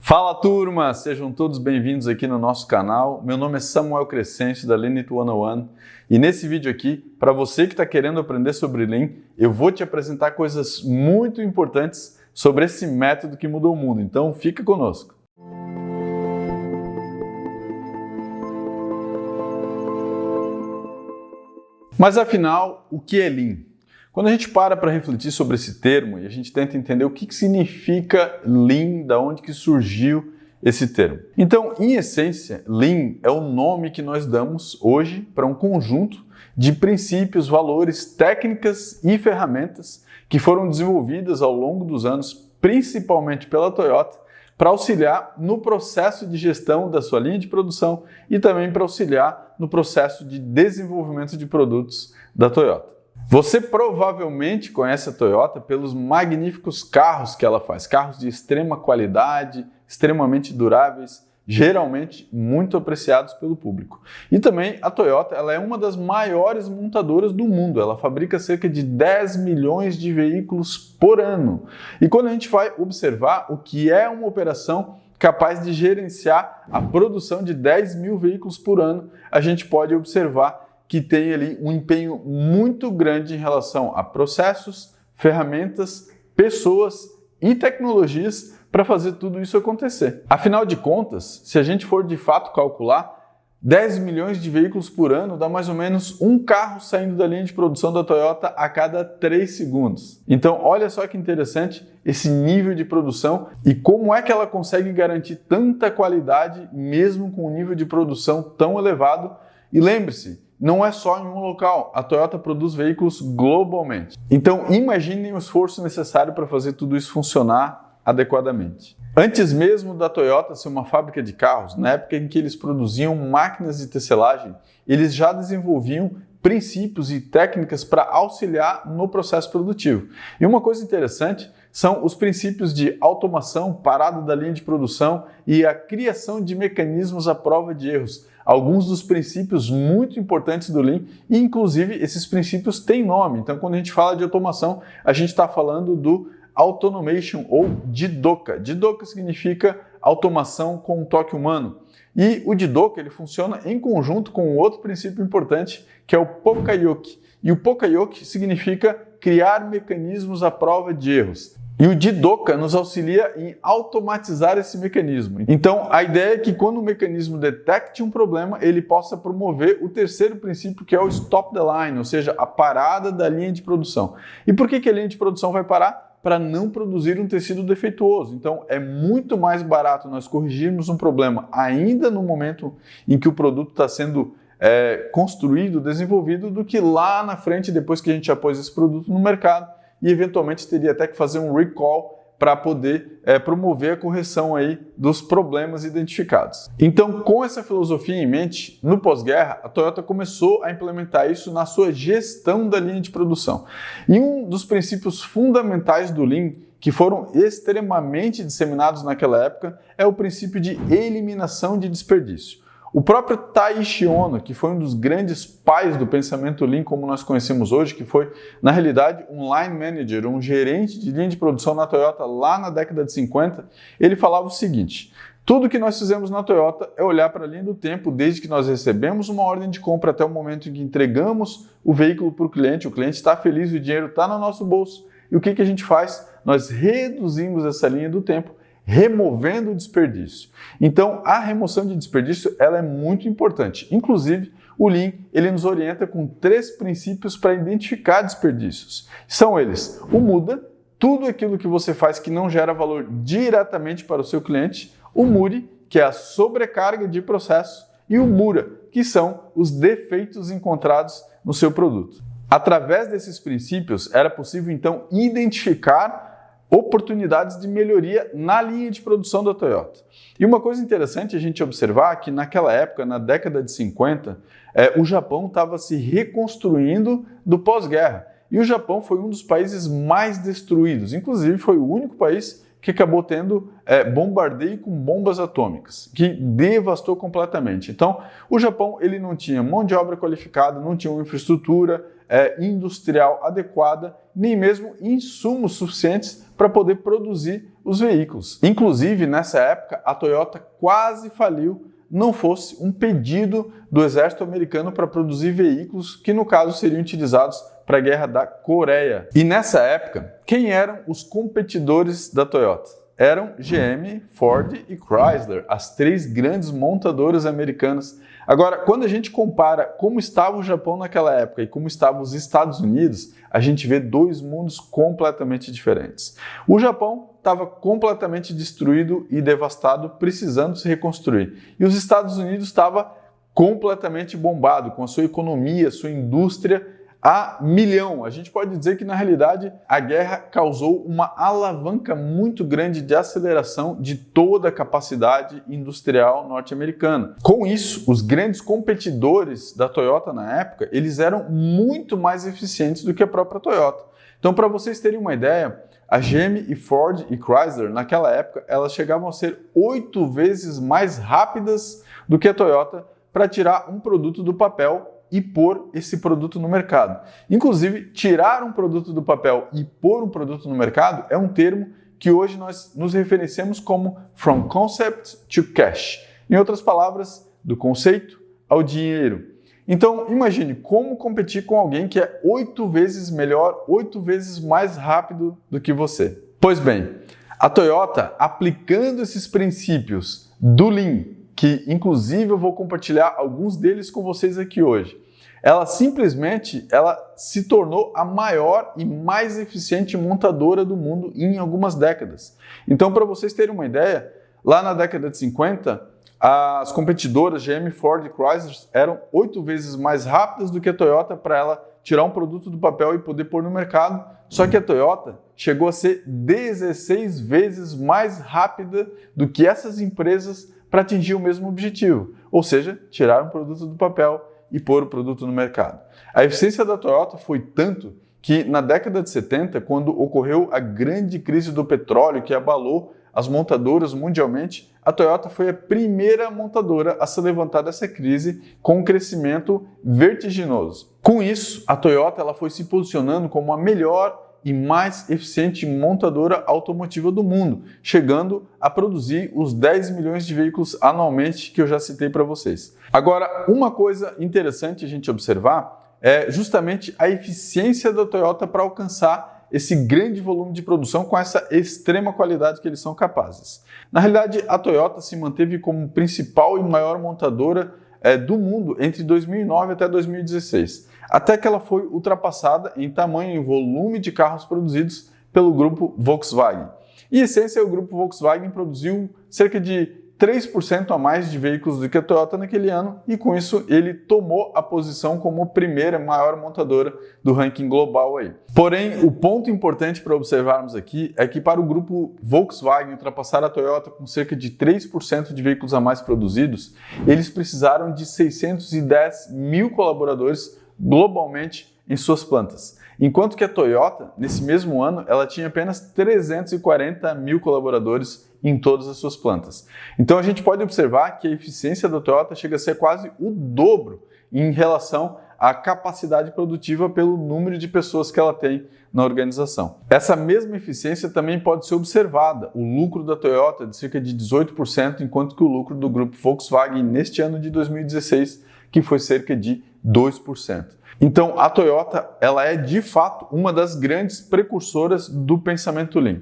Fala turma, sejam todos bem-vindos aqui no nosso canal. Meu nome é Samuel Crescencio da Lean It 101 e nesse vídeo aqui, para você que está querendo aprender sobre Lean, eu vou te apresentar coisas muito importantes sobre esse método que mudou o mundo, então fica conosco. Mas afinal, o que é Lean? Quando a gente para refletir sobre esse termo e a gente tenta entender o que significa Lean, da onde que surgiu esse termo. Então, em essência, Lean é o nome que nós damos hoje para um conjunto de princípios, valores, técnicas e ferramentas que foram desenvolvidas ao longo dos anos, principalmente pela Toyota, para auxiliar no processo de gestão da sua linha de produção e também para auxiliar no processo de desenvolvimento de produtos da Toyota. Você provavelmente conhece a Toyota pelos magníficos carros que ela faz, carros de extrema qualidade, extremamente duráveis, geralmente muito apreciados pelo público. E também a Toyota ela é uma das maiores montadoras do mundo, ela fabrica cerca de 10 milhões de veículos por ano. E quando a gente vai observar o que é uma operação capaz de gerenciar a produção de 10 mil veículos por ano, a gente pode observar que tem ali um empenho muito grande em relação a processos, ferramentas, pessoas e tecnologias para fazer tudo isso acontecer. Afinal de contas, se a gente for de fato calcular, 10 milhões de veículos por ano dá mais ou menos um carro saindo da linha de produção da Toyota a cada 3 segundos. Então, olha só que interessante esse nível de produção e como é que ela consegue garantir tanta qualidade mesmo com um nível de produção tão elevado. E lembre-se, não é só em um local, a Toyota produz veículos globalmente. Então imaginem o esforço necessário para fazer tudo isso funcionar adequadamente. Antes mesmo da Toyota ser uma fábrica de carros, na época em que eles produziam máquinas de tecelagem, eles já desenvolviam princípios e técnicas para auxiliar no processo produtivo. E uma coisa interessante são os princípios de automação, parada da linha de produção e a criação de mecanismos à prova de erros. Alguns dos princípios muito importantes do Lean e, inclusive, esses princípios têm nome. Então, quando a gente fala de automação, a gente está falando do Automation ou Jidoka. Jidoka significa automação com um toque humano. E o Jidoka ele funciona em conjunto com outro princípio importante, que é o Pokayoke. E o Pokayoke significa criar mecanismos à prova de erros. E o Jidoka nos auxilia em automatizar esse mecanismo. Então, a ideia é que quando o mecanismo detecte um problema, ele possa promover o terceiro princípio, que é o Stop the Line, ou seja, a parada da linha de produção. E por que a linha de produção vai parar? Para não produzir um tecido defeituoso. Então, é muito mais barato nós corrigirmos um problema ainda no momento em que o produto está sendo construído, desenvolvido, do que lá na frente, depois que a gente já pôs esse produto no mercado, e eventualmente teria até que fazer um recall para poder promover a correção aí dos problemas identificados. Então, com essa filosofia em mente, no pós-guerra, a Toyota começou a implementar isso na sua gestão da linha de produção. E um dos princípios fundamentais do Lean, que foram extremamente disseminados naquela época, é o princípio de eliminação de desperdício. O próprio Taiichi Ohno, que foi um dos grandes pais do pensamento Lean como nós conhecemos hoje, que foi, na realidade, um line manager, um gerente de linha de produção na Toyota lá na década de 50, ele falava o seguinte: tudo que nós fizemos na Toyota é olhar para a linha do tempo, desde que nós recebemos uma ordem de compra até o momento em que entregamos o veículo para o cliente está feliz, o dinheiro está no nosso bolso. E o que a gente faz? Nós reduzimos essa linha do tempo, removendo o desperdício. Então, a remoção de desperdício ela é muito importante. Inclusive, o Lean ele nos orienta com 3 princípios para identificar desperdícios. São eles: o muda, tudo aquilo que você faz que não gera valor diretamente para o seu cliente; o muri, que é a sobrecarga de processo; e o mura, que são os defeitos encontrados no seu produto. Através desses princípios, era possível então identificar oportunidades de melhoria na linha de produção da Toyota. E uma coisa interessante a gente observar que naquela época, na década de 50, o Japão estava se reconstruindo do pós-guerra. E o Japão foi um dos países mais destruídos, inclusive foi o único país que acabou tendo bombardeio com bombas atômicas, que devastou completamente. Então, o Japão ele não tinha mão de obra qualificada, não tinha uma infraestrutura industrial adequada, nem mesmo insumos suficientes para poder produzir os veículos. Inclusive, nessa época, a Toyota quase faliu, não fosse um pedido do exército americano para produzir veículos que, no caso, seriam utilizados para a Guerra da Coreia. E nessa época, quem eram os competidores da Toyota? Eram GM, Ford e Chrysler, as três grandes montadoras americanas. Agora, quando a gente compara como estava o Japão naquela época e como estavam os Estados Unidos, a gente vê dois mundos completamente diferentes. O Japão estava completamente destruído e devastado, precisando se reconstruir. E os Estados Unidos estava completamente bombado, com a sua economia, sua indústria a milhão. A gente pode dizer que, na realidade, a guerra causou uma alavanca muito grande de aceleração de toda a capacidade industrial norte-americana. Com isso, os grandes competidores da Toyota na época, eles eram muito mais eficientes do que a própria Toyota. Então, para vocês terem uma ideia, a GM e Ford e Chrysler, naquela época, elas chegavam a ser 8 vezes mais rápidas do que a Toyota para tirar um produto do papel e pôr esse produto no mercado. Inclusive, tirar um produto do papel e pôr um produto no mercado é um termo que hoje nós nos referenciamos como from concept to cash. Em outras palavras, do conceito ao dinheiro. Então, imagine como competir com alguém que é 8 vezes melhor, 8 vezes mais rápido do que você. Pois bem, a Toyota, aplicando esses princípios do Lean, que inclusive eu vou compartilhar alguns deles com vocês aqui hoje, ela se tornou a maior e mais eficiente montadora do mundo em algumas décadas. Então, para vocês terem uma ideia, lá na década de 50, as competidoras GM, Ford e Chrysler eram 8 vezes mais rápidas do que a Toyota para ela tirar um produto do papel e poder pôr no mercado. Só que a Toyota chegou a ser 16 vezes mais rápida do que essas empresas para atingir o mesmo objetivo, ou seja, tirar um produto do papel e pôr o produto no mercado. A eficiência da Toyota foi tanto que na década de 70, quando ocorreu a grande crise do petróleo que abalou as montadoras mundialmente, a Toyota foi a primeira montadora a se levantar dessa crise com um crescimento vertiginoso. Com isso, a Toyota ela foi se posicionando como a melhor e mais eficiente montadora automotiva do mundo, chegando a produzir os 10 milhões de veículos anualmente que eu já citei para vocês. Agora, uma coisa interessante a gente observar é justamente a eficiência da Toyota para alcançar esse grande volume de produção com essa extrema qualidade que eles são capazes. Na realidade, a Toyota se manteve como principal e maior montadora do mundo entre 2009 até 2016, até que ela foi ultrapassada em tamanho e volume de carros produzidos pelo grupo Volkswagen. Em essência, o grupo Volkswagen produziu cerca de 3% a mais de veículos do que a Toyota naquele ano e, com isso, ele tomou a posição como a primeira maior montadora do ranking global aí. Porém, o ponto importante para observarmos aqui é que para o grupo Volkswagen ultrapassar a Toyota com cerca de 3% de veículos a mais produzidos, eles precisaram de 610 mil colaboradores globalmente em suas plantas. Enquanto que a Toyota, nesse mesmo ano, ela tinha apenas 340 mil colaboradores em todas as suas plantas. Então a gente pode observar que a eficiência da Toyota chega a ser quase o dobro em relação à capacidade produtiva pelo número de pessoas que ela tem na organização. Essa mesma eficiência também pode ser observada. O lucro da Toyota é de cerca de 18%, enquanto que o lucro do grupo Volkswagen neste ano de 2016, que foi cerca de 2%. Então a Toyota ela é de fato uma das grandes precursoras do pensamento Lean.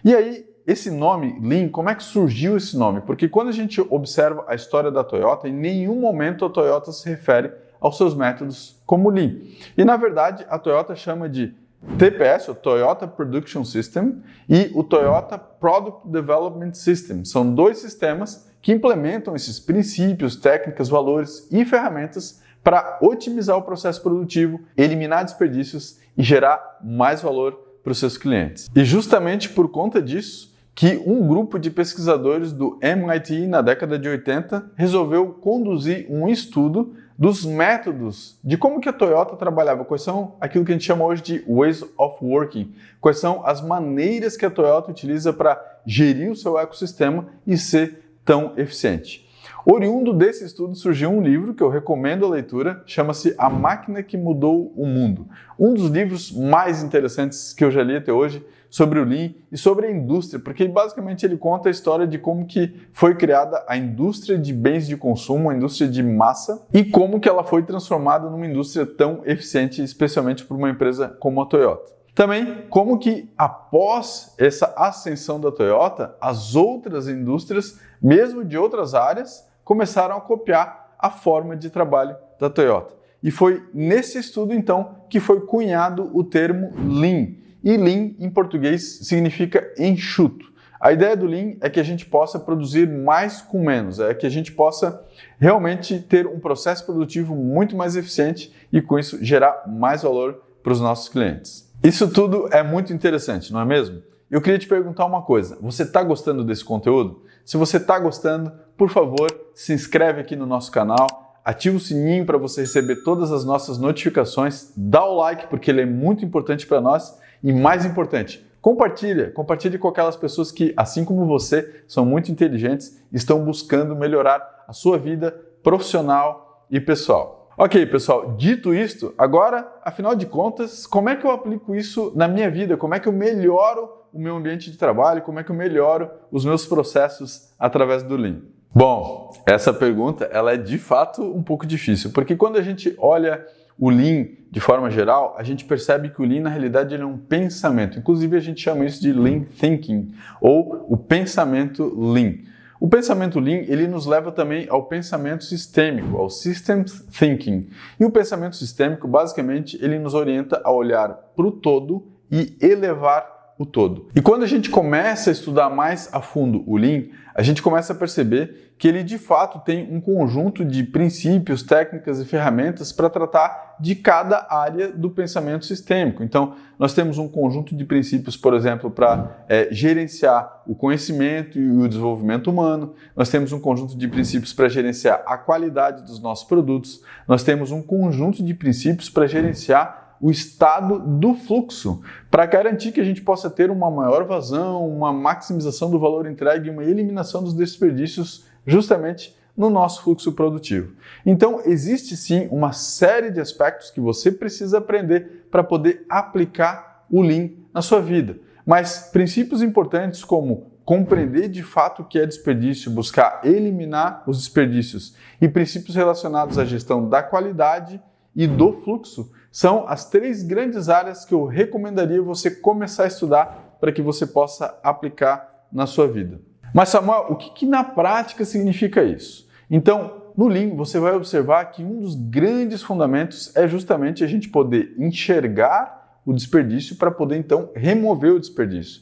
E aí, esse nome, Lean, como é que surgiu esse nome? Porque quando a gente observa a história da Toyota, em nenhum momento a Toyota se refere aos seus métodos como Lean. E na verdade, a Toyota chama de TPS, o Toyota Production System, e o Toyota Product Development System. São dois sistemas que implementam esses princípios, técnicas, valores e ferramentas para otimizar o processo produtivo, eliminar desperdícios e gerar mais valor para os seus clientes. E justamente por conta disso, que um grupo de pesquisadores do MIT na década de 80 resolveu conduzir um estudo dos métodos de como que a Toyota trabalhava, quais são aquilo que a gente chama hoje de ways of working, quais são as maneiras que a Toyota utiliza para gerir o seu ecossistema e ser tão eficiente. Oriundo desse estudo surgiu um livro que eu recomendo a leitura, chama-se A Máquina que Mudou o Mundo. Um dos livros mais interessantes que eu já li até hoje sobre o Lean e sobre a indústria, porque basicamente ele conta a história de como que foi criada a indústria de bens de consumo, a indústria de massa, e como que ela foi transformada numa indústria tão eficiente, especialmente por uma empresa como a Toyota. Também, como que após essa ascensão da Toyota, as outras indústrias, mesmo de outras áreas, começaram a copiar a forma de trabalho da Toyota. E foi nesse estudo, então, que foi cunhado o termo Lean. E Lean, em português, significa enxuto. A ideia do Lean é que a gente possa produzir mais com menos, é que a gente possa realmente ter um processo produtivo muito mais eficiente e, com isso, gerar mais valor para os nossos clientes. Isso tudo é muito interessante, não é mesmo? Eu queria te perguntar uma coisa, você está gostando desse conteúdo? Se você está gostando, por favor, se inscreve aqui no nosso canal, ativa o sininho para você receber todas as nossas notificações, dá o like porque ele é muito importante para nós e, mais importante, compartilhe com aquelas pessoas que, assim como você, são muito inteligentes e estão buscando melhorar a sua vida profissional e pessoal. Ok, pessoal, dito isto, agora, afinal de contas, como é que eu aplico isso na minha vida? Como é que eu melhoro o meu ambiente de trabalho? Como é que eu melhoro os meus processos através do Lean? Bom, essa pergunta ela é de fato um pouco difícil, porque quando a gente olha o Lean de forma geral, a gente percebe que o Lean, na realidade, ele é um pensamento. Inclusive, a gente chama isso de Lean Thinking, ou o pensamento Lean. O pensamento Lean, ele nos leva também ao pensamento sistêmico, ao Systems Thinking. E o pensamento sistêmico, basicamente, ele nos orienta a olhar para o todo e elevar o todo. E quando a gente começa a estudar mais a fundo o Lean, a gente começa a perceber que ele de fato tem um conjunto de princípios, técnicas e ferramentas para tratar de cada área do pensamento sistêmico. Então, nós temos um conjunto de princípios, por exemplo, para gerenciar o conhecimento e o desenvolvimento humano. Nós temos um conjunto de princípios para gerenciar a qualidade dos nossos produtos. Nós temos um conjunto de princípios para gerenciar o estado do fluxo, para garantir que a gente possa ter uma maior vazão, uma maximização do valor entregue e uma eliminação dos desperdícios justamente no nosso fluxo produtivo. Então, existe sim uma série de aspectos que você precisa aprender para poder aplicar o Lean na sua vida. Mas princípios importantes como compreender de fato o que é desperdício, buscar eliminar os desperdícios e princípios relacionados à gestão da qualidade e do fluxo são as 3 grandes áreas que eu recomendaria você começar a estudar para que você possa aplicar na sua vida. Mas Samuel, o que na prática significa isso? Então, no Lean você vai observar que um dos grandes fundamentos é justamente a gente poder enxergar o desperdício para poder então remover o desperdício.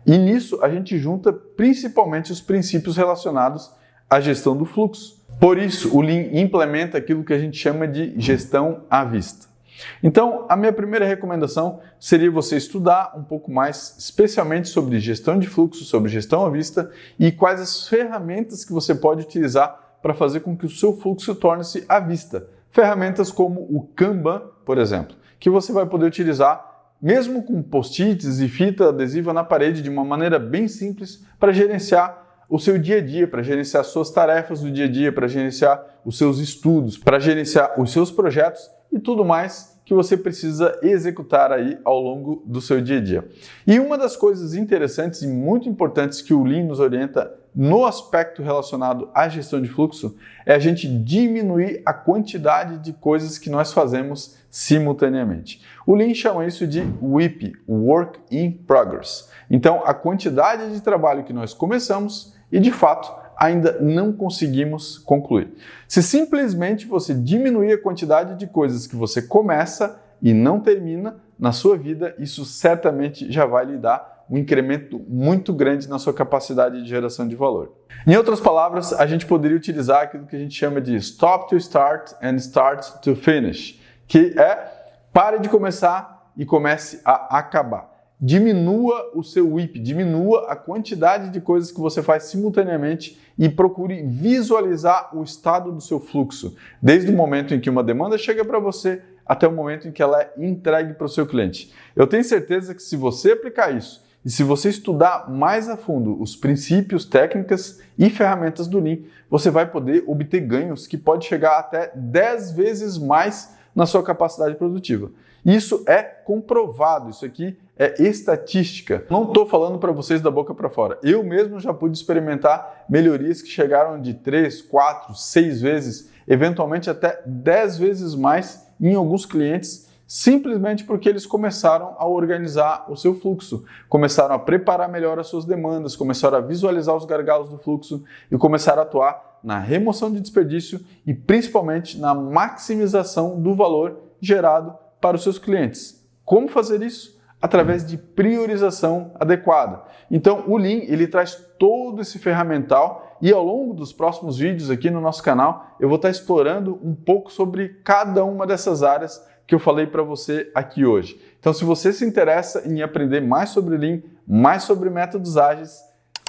E nisso a gente junta principalmente os princípios relacionados à gestão do fluxo. Por isso, o Lean implementa aquilo que a gente chama de gestão à vista. Então, a minha primeira recomendação seria você estudar um pouco mais, especialmente sobre gestão de fluxo, sobre gestão à vista e quais as ferramentas que você pode utilizar para fazer com que o seu fluxo torne-se à vista. Ferramentas como o Kanban, por exemplo, que você vai poder utilizar mesmo com post-its e fita adesiva na parede de uma maneira bem simples para gerenciar o seu dia a dia, para gerenciar suas tarefas do dia a dia, para gerenciar os seus estudos, para gerenciar os seus projetos e tudo mais que você precisa executar aí ao longo do seu dia a dia. E uma das coisas interessantes e muito importantes que o Lean nos orienta no aspecto relacionado à gestão de fluxo é a gente diminuir a quantidade de coisas que nós fazemos simultaneamente. O Lean chama isso de WIP, Work in Progress. Então, a quantidade de trabalho que nós começamos e, de fato, ainda não conseguimos concluir. Se simplesmente você diminuir a quantidade de coisas que você começa e não termina na sua vida, isso certamente já vai lhe dar um incremento muito grande na sua capacidade de geração de valor. Em outras palavras, a gente poderia utilizar aquilo que a gente chama de stop to start and start to finish, que é pare de começar e comece a acabar. Diminua o seu WIP, diminua a quantidade de coisas que você faz simultaneamente e procure visualizar o estado do seu fluxo, desde o momento em que uma demanda chega para você até o momento em que ela é entregue para o seu cliente. Eu tenho certeza que se você aplicar isso e se você estudar mais a fundo os princípios, técnicas e ferramentas do Lean, você vai poder obter ganhos que pode chegar até 10 vezes mais na sua capacidade produtiva. Isso é comprovado, isso aqui é estatística. Não estou falando para vocês da boca para fora. Eu mesmo já pude experimentar melhorias que chegaram de 3, 4, 6 vezes, eventualmente até 10 vezes mais em alguns clientes, simplesmente porque eles começaram a organizar o seu fluxo, começaram a preparar melhor as suas demandas, começaram a visualizar os gargalos do fluxo e começaram a atuar na remoção de desperdício e principalmente na maximização do valor gerado para os seus clientes. Como fazer isso? Através de priorização adequada. Então, o Lean, ele traz todo esse ferramental e ao longo dos próximos vídeos aqui no nosso canal, eu vou estar explorando um pouco sobre cada uma dessas áreas que eu falei para você aqui hoje. Então, se você se interessa em aprender mais sobre Lean, mais sobre métodos ágeis,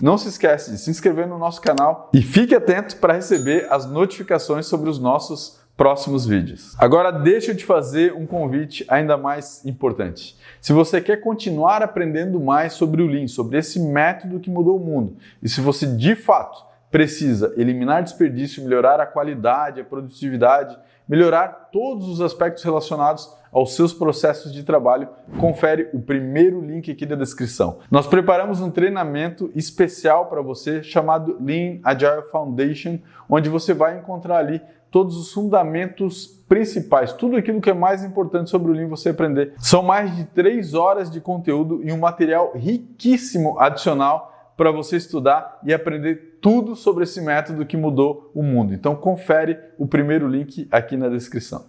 não se esquece de se inscrever no nosso canal e fique atento para receber as notificações sobre os nossos próximos vídeos. Agora deixa eu te fazer um convite ainda mais importante. Se você quer continuar aprendendo mais sobre o Lean, sobre esse método que mudou o mundo, e se você de fato precisa eliminar desperdício, melhorar a qualidade, a produtividade, melhorar todos os aspectos relacionados aos seus processos de trabalho, confere o primeiro link aqui da descrição. Nós preparamos um treinamento especial para você chamado Lean Agile Foundation, onde você vai encontrar ali todos os fundamentos principais, tudo aquilo que é mais importante sobre o Lean você aprender. São mais de 3 horas de conteúdo e um material riquíssimo adicional para você estudar e aprender tudo sobre esse método que mudou o mundo. Então confere o primeiro link aqui na descrição.